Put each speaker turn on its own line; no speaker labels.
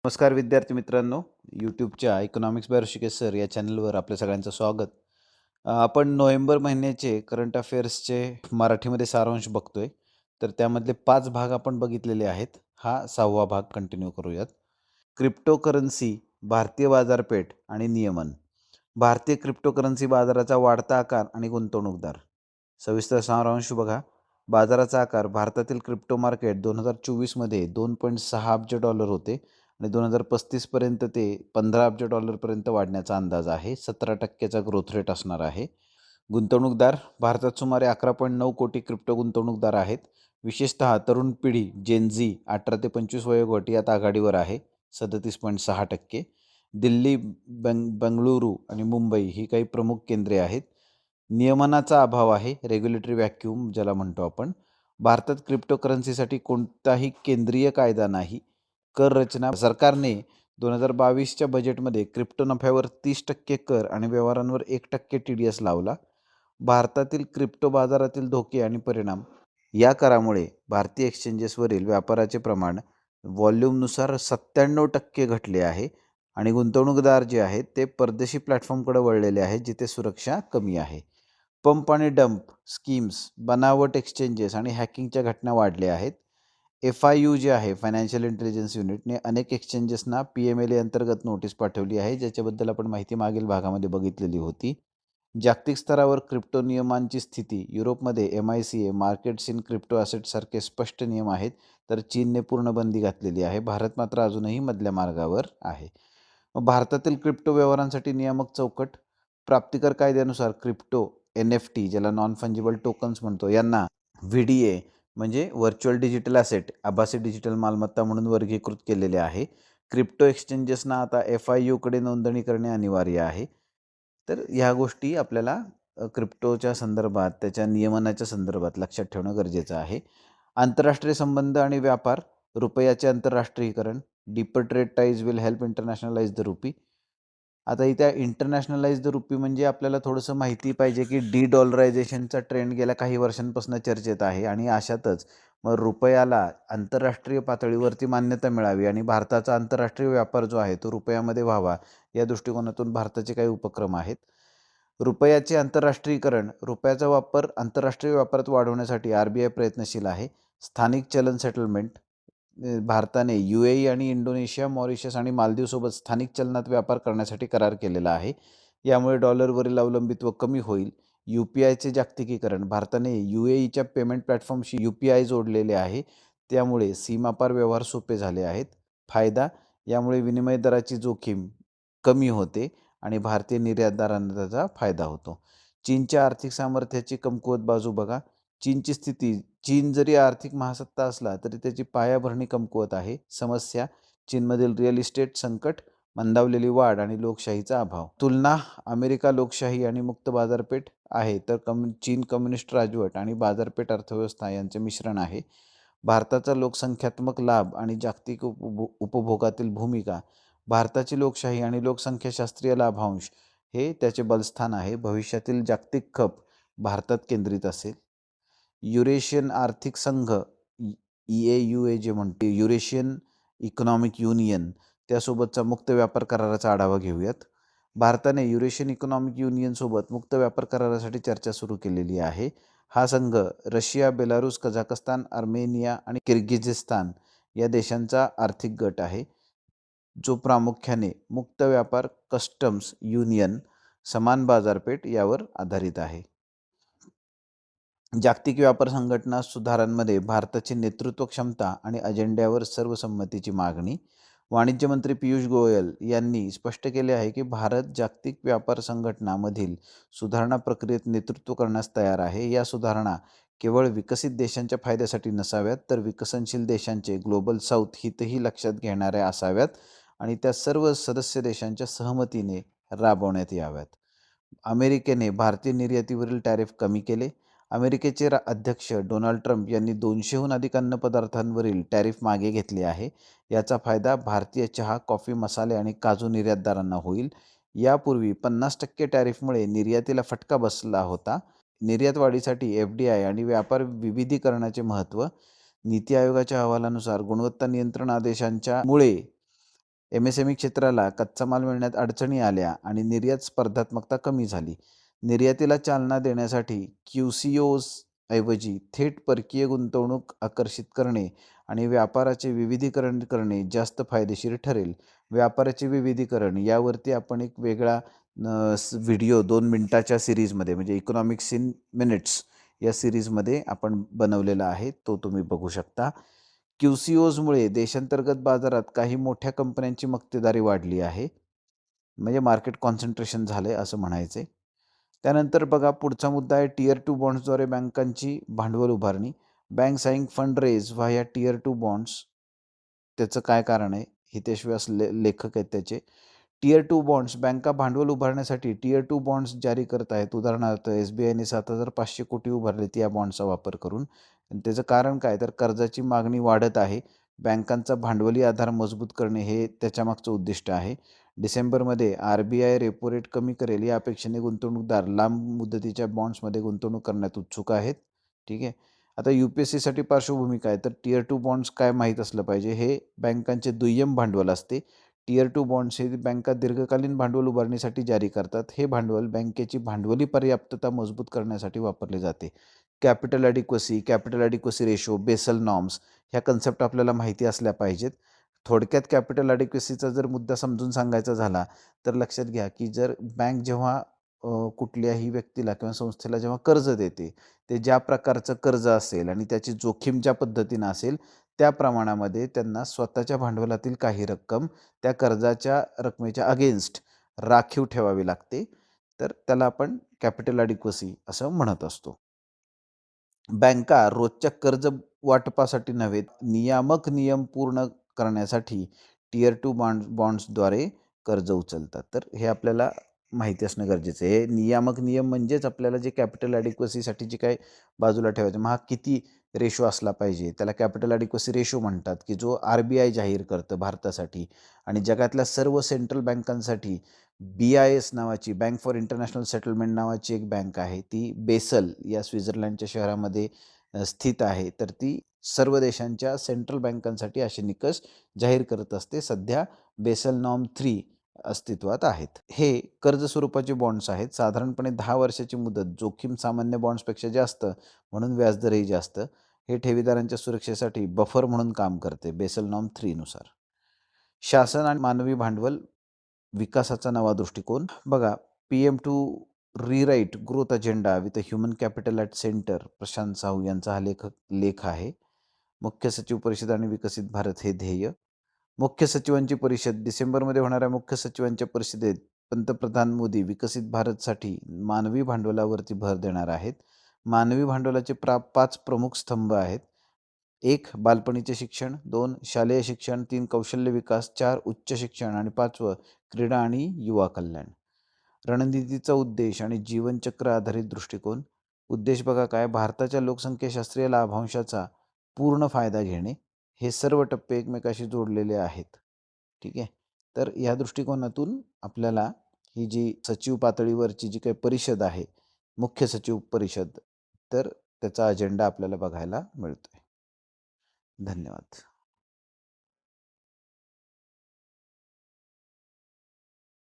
नमस्कार विद्यार्थी मित्रांनो, यूट्यूबच्या इकॉनॉमिक्स बाय ऋषिकेश सर या चॅनलवर आपल्या सगळ्यांचं स्वागत. आपण नोव्हेंबर महिन्याचे करंट अफेअर्सचे मराठीमध्ये सारांश बघतोय. तर त्यामधले 5 भाग आपण बघितलेले आहेत. हा 6वा भाग कंटिन्यू करूयात. क्रिप्टोकरन्सी, भारतीय बाजारपेठ आणि नियमन. भारतीय क्रिप्टोकरन्सी बाजाराचा वाढता आकार आणि गुंतवणूकदार. सविस्तर सारांश बघा. बाजाराचा आकार भारतातील क्रिप्टो मार्केट 2024 मध्ये $2.6 अब्ज होते आणि 2035 पर्यंत ते $15 अब्ज वाढण्याचा अंदाज आहे. 17% ग्रोथ रेट असणार आहे. गुंतवणूकदार भारतात सुमारे 11.9 कोटी क्रिप्टो गुंतवणूकदार आहेत. विशेषतः तरुण पिढी जेनझी 18 ते 25 वयोगट यात आघाडीवर आहे, 37.6%. दिल्ली, बंगळुरू आणि मुंबई ही काही प्रमुख केंद्रे आहेत. नियमनाचा अभाव आहे, रेग्युलेटरी व्हॅक्यूम ज्याला म्हणतो आपण. भारतात क्रिप्टोकरन्सीसाठी कोणताही केंद्रीय कायदा नाही. कर रचना सरकारने 2022च्या बजेटमध्ये क्रिप्टो नफ्यावर 30% कर आणि व्यवहारांवर 1% TDS लावला. भारतातील क्रिप्टो बाजारातील धोके आणि परिणाम. या करामुळे भारतीय एक्सचेंजेसवरील व्यापाराचे प्रमाण व्हॉल्यूमनुसार 97% घटले आहे आणि गुंतवणूकदार जे आहेत ते परदेशी प्लॅटफॉर्मकडे वळलेले आहेत, जिथे सुरक्षा कमी आहे. पंप आणि डंप स्कीम्स, बनावट एक्सचेंजेस आणि हॅकिंगच्या घटना वाढल्या आहेत. FIU जे आहे, फायनान्शियल इंटेलिजन्स युनिटने अनेक एक्सचेंजेसना PMLA अंतर्गत नोटीस पाठवली आहे, ज्याच्याबद्दल आपण माहिती मागील भागामध्ये बघितलेली होती. जागतिक स्तरावर क्रिप्टो नियमांची स्थिती. युरोपमध्ये MICA, markets in crypto asset सारखे स्पष्ट नियम आहेत, तर चीनने पूर्ण बंदी घातलेली आहे. भारत मात्र अजूनही मधल्या मार्गावर आहे. भारतातील क्रिप्टो व्यवहारांसाठी नियामक चौकट. प्राप्तिकर कायद्यानुसार क्रिप्टो, NFT ज्याला नॉन फंजिबल टोकन्स म्हणतो, यांना VDA म्हणजे व्हर्च्युअल डिजिटल ॲसेट, आभासी डिजिटल मालमत्ता म्हणून वर्गीकृत केलेले आहे. क्रिप्टो एक्सचेंजेसना आता FIUकडे नोंदणी करणे अनिवार्य आहे. तर ह्या गोष्टी आपल्याला क्रिप्टोच्या संदर्भात, त्याच्या नियमनाच्या संदर्भात लक्षात ठेवणं गरजेचं आहे. आंतरराष्ट्रीय संबंध आणि व्यापार. रुपयाचे आंतरराष्ट्रीयकरण. Deeper trade ties will help internationalise the rupee. आता इथे इंटरनॅशनलाइज द रुपी म्हणजे आपल्याला थोडंसं माहिती पाहिजे की डॉलरायझेशनचा ट्रेंड गेल्या काही वर्षांपासून चर्चेत आहे आणि अशातच मग रुपयाला आंतरराष्ट्रीय पातळीवरती मान्यता मिळावी आणि भारताचा आंतरराष्ट्रीय व्यापार जो आहे तो रुपयामध्ये व्हावा, या दृष्टिकोनातून भारताचे काही उपक्रम आहेत. रुपयाचे आंतरराष्ट्रीयकरण. रुपयाचा वापर आंतरराष्ट्रीय व्यापारात वाढवण्यासाठी RBI प्रयत्नशील आहे. स्थानिक चलन सेटलमेंट. भारताने UAE आणि इंडोनेशिया, मॉरिशस आणि मालदीवसोबत स्थानिक चलनात व्यापार करण्यासाठी करार केलेला आहे. यामुळे डॉलरवरील अवलंबित्व कमी होईल. UPIचे जागतिकीकरण. भारताने UAEच्या पेमेंट प्लॅटफॉर्मशी UPI जोडलेले आहे, त्यामुळे सीमापार व्यवहार सोपे झाले आहेत. फायदा. यामुळे विनिमय दराची जोखीम कमी होते आणि भारतीय निर्यातदारांना त्याचा फायदा होतो. चीनच्या आर्थिक सामर्थ्याची कमकुवत बाजू बघा. चीनची स्थिती. चीन जरी आर्थिक महासत्ता असला तरी त्याची पायाभरणी कमकुवत आहे. समस्या. चीनमधील रिअल इस्टेट संकट, मंदावलेली वाढ आणि लोकशाहीचा अभाव. तुलना. अमेरिका लोकशाही आणि मुक्त बाजारपेठ आहे, तर चीन कम्युनिस्ट राजवट आणि बाजारपेठ अर्थव्यवस्था यांचे मिश्रण आहे. भारताचा लोकसंख्यात्मक लाभ आणि जागतिक उपभोगातील भूमिका. भारताची लोकशाही आणि लोकसंख्याशास्त्रीय लाभांश हे त्याचे बलस्थान आहे. भविष्यातील जागतिक खप भारतात केंद्रित असेल. युरेशियन आर्थिक संघ, EAUA जे म्हणते, युरेशियन इकॉनॉमिक युनियन, त्यासोबतचा मुक्त व्यापार कराराचा आढावा घेऊयात. भारताने युरेशियन इकॉनॉमिक युनियनसोबत मुक्त व्यापार करारासाठी चर्चा सुरू केलेली आहे. हा संघ रशिया, बेलारूस, कझाकस्तान, अर्मेनिया आणि किर्गिझिस्तान या देशांचा आर्थिक गट आहे, जो प्रामुख्याने मुक्त व्यापार, कस्टम्स युनियन, समान बाजारपेठ यावर आधारित आहे. जागतिक व्यापार संघटना सुधारांमध्ये भारताची नेतृत्व क्षमता आणि अजेंड्यावर सर्वसंमतीची मागणी. वाणिज्य मंत्री पियुष गोयल यांनी स्पष्ट केले आहे की भारत जागतिक व्यापार संघटनामधील सुधारणा प्रक्रियेत नेतृत्व करण्यास तयार आहे. या सुधारणा केवळ विकसित देशांच्या फायद्यासाठी नसाव्यात, तर विकसनशील देशांचे ग्लोबल साऊथ हितही लक्षात घेणाऱ्या असाव्यात आणि त्या सर्व सदस्य देशांच्या सहमतीने राबवण्यात याव्यात. अमेरिकेने भारतीय निर्यातीवरील टॅरिफ कमी केले. अमेरिकेचे अध्यक्ष डोनाल्ड ट्रम्प यांनी 200हून अधिक अन्नपदार्थांवरील टॅरिफ मागे घेतले आहे. याचा फायदा भारतीय चहा, कॉफी, मसाले आणि काजू निर्यातदारांना होईल. यापूर्वी 50% टॅरिफमुळे निर्यातीला फटका बसला होता. निर्यात वाढीसाठी FDI आणि व्यापार विविधीकरणाचे महत्त्व. नीती आयोगाच्या अहवालानुसार गुणवत्ता नियंत्रण आदेशांच्या मुळे MSME क्षेत्राला कच्चा माल मिळण्यात अडचणी आल्या आणि निर्यात स्पर्धात्मकता कमी झाली. निर्यातीला चालना देण्यासाठी QCOs ऐवजी थेट परकीय गुंतवणूक आकर्षित करणे आणि व्यापाराचे विविधीकरण करणे जास्त फायदेशीर ठरेल. व्यापाराचे विविधीकरण यावरती आपण एक वेगळा व्हिडिओ 2 मिनिटाच्या सिरीजमध्ये म्हणजे इकॉनॉमिक्स इन मिनिट्स या सिरीजमध्ये आपण बनवलेला आहे, तो तुम्ही बघू शकता. QCOजमुळे देशांतर्गत बाजारात काही मोठ्या कंपन्यांची मक्तेदारी वाढली आहे. म्हणजे मार्केट कॉन्सन्ट्रेशन झालंय असं म्हणायचंय. त्यानंतर बघा पुढचा मुद्दा आहे टियर 2 बॉन्ड्सद्वारे बँकांची भांडवल उभारणी. Bank saying fund raise via tier 2 bonds. त्याचं काय कारण आहे? हितेश व्यास लेखक आहेत त्याचे. टियर 2 बॉन्ड्स बँका भांडवल उभारण्यासाठी टियर 2 बॉन्ड्स जारी करत आहेत. उदाहरणार्थ SBIने 7,500 कोटी उभारलेत या बॉन्ड्सचा वापर करून. आणि त्याचं कारण काय? तर कर्जाची मागणी वाढत आहे. बँकांचा भांडवली आधार मजबूत करणे हे त्याच्यामागचं उद्दिष्ट आहे. डिसेंबरमध्ये RBI रेपो रेट कमी करेल या अपेक्षेने गुंतवणूकदार लांब मुदतीच्या बॉन्ड्समध्ये गुंतवणूक करण्यात उत्सुक आहेत. ठीक आहे. आता UPSCसाठी पार्श्वभूमी काय? तर टियर 2 बॉन्ड्स काय माहीत असलं पाहिजे. हे बँकांचे दुय्यम भांडवल असते. टियर 2 बॉन्ड्स हे बँका दीर्घकालीन भांडवल उभारण्यासाठी जारी करतात. हे भांडवल बँकेची भांडवली पर्याप्तता मजबूत करण्यासाठी वापरले जाते. Capital adequacy ratio, Basel norms ह्या कन्सेप्ट आपल्याला माहिती असल्या पाहिजेत. थोडक्यात कॅपिटल ॲडिक्वसीचा जर मुद्दा समजून सांगायचा झाला तर लक्षात घ्या की जर बँक जेव्हा कुठल्याही व्यक्तीला किंवा संस्थेला जेव्हा कर्ज देते, ते ज्या प्रकारचं कर्ज असेल आणि त्याची जोखीम ज्या पद्धतीनं असेल त्या प्रमाणामध्ये त्यांना स्वतःच्या भांडवलातील काही रक्कम त्या कर्जाच्या रकमेच्या अगेन्स्ट राखीव ठेवावी लागते. तर त्याला आपण कॅपिटल ॲडिक्वसी असं म्हणत असतो. बँका रोजच्या कर्ज वाटपासाठी नव्हे, नियामक नियम पूर्ण करण्यासाठी टियर 2 बॉन्ड्सद्वारे कर्ज उचलतात. तर हे आपल्याला माहिती असणं गरजेचं आहे. हे नियामक नियम म्हणजेच आपल्याला जे कॅपिटल ॲडिक्वसीसाठी जे काही बाजूला ठेवायचं, मग हा किती रेशो असला पाहिजे, त्याला कॅपिटल ॲडिक्वसी रेशो म्हणतात, की जो RBI जाहीर करतं भारतासाठी आणि जगातल्या सर्व सेंट्रल बँकांसाठी. BIS नावाची बँक फॉर इंटरनॅशनल सेटलमेंट नावाची एक बँक आहे. ती बेसल या स्वित्झर्लंडच्या शहरामध्ये स्थित आहे. तर ती सर्व देशांच्या सेंट्रल बँकांसाठी असे निकष जाहीर करत असते. सध्या बेसल नॉर्म 3 अस्तित्वात आहेत. हे कर्ज स्वरूपाचे बॉन्ड्स आहेत. साधारणपणे 10 वर्षाची मुदत, जोखीम सामान्य बॉन्ड्सपेक्षा जास्त म्हणून व्याजदरही जास्त. हे ठेवीदारांच्या सुरक्षेसाठी बफर म्हणून काम करते बेसल नॉर्म 3 नुसार. शासन आणि मानवी भांडवल विकासाचा नवा दृष्टिकोन. बघा PM2 रीराईट growth agenda with human capital at centre, Prashant Sahu यांचा हा लेख आहे. मुख्य सचिव परिषद आणि विकसित भारत हे ध्येय. मुख्य सचिवांची परिषद. डिसेंबरमध्ये होणाऱ्या मुख्य सचिवांच्या परिषदेत पंतप्रधान मोदी विकसित भारतसाठी मानवी भांडवलावरती भर देणार आहेत. मानवी भांडवलाचे 5 प्रमुख स्तंभ आहेत. 1 बालपणीचे शिक्षण, 2 शालेय शिक्षण, 3 कौशल्य विकास, 4 उच्च शिक्षण आणि 5वं क्रीडा आणि युवा कल्याण. रणनीतीचा उद्देश आणि जीवनचक्र आधारित दृष्टिकोन. उद्देश बघा काय? भारताच्या लोकसंख्याशास्त्रीय लाभांशाचा पूर्ण फायदा घेणे. हे सर्व टप्पे एकमेकाशी जोडलेले आहेत. ठीक आहे. तर या दृष्टिकोनातून आपल्याला ही जी सचिव पातळीवरची जी काही परिषद आहे, मुख्य सचिव परिषद, तर त्याचा अजेंडा आपल्याला बघायला मिळतोय. धन्यवाद.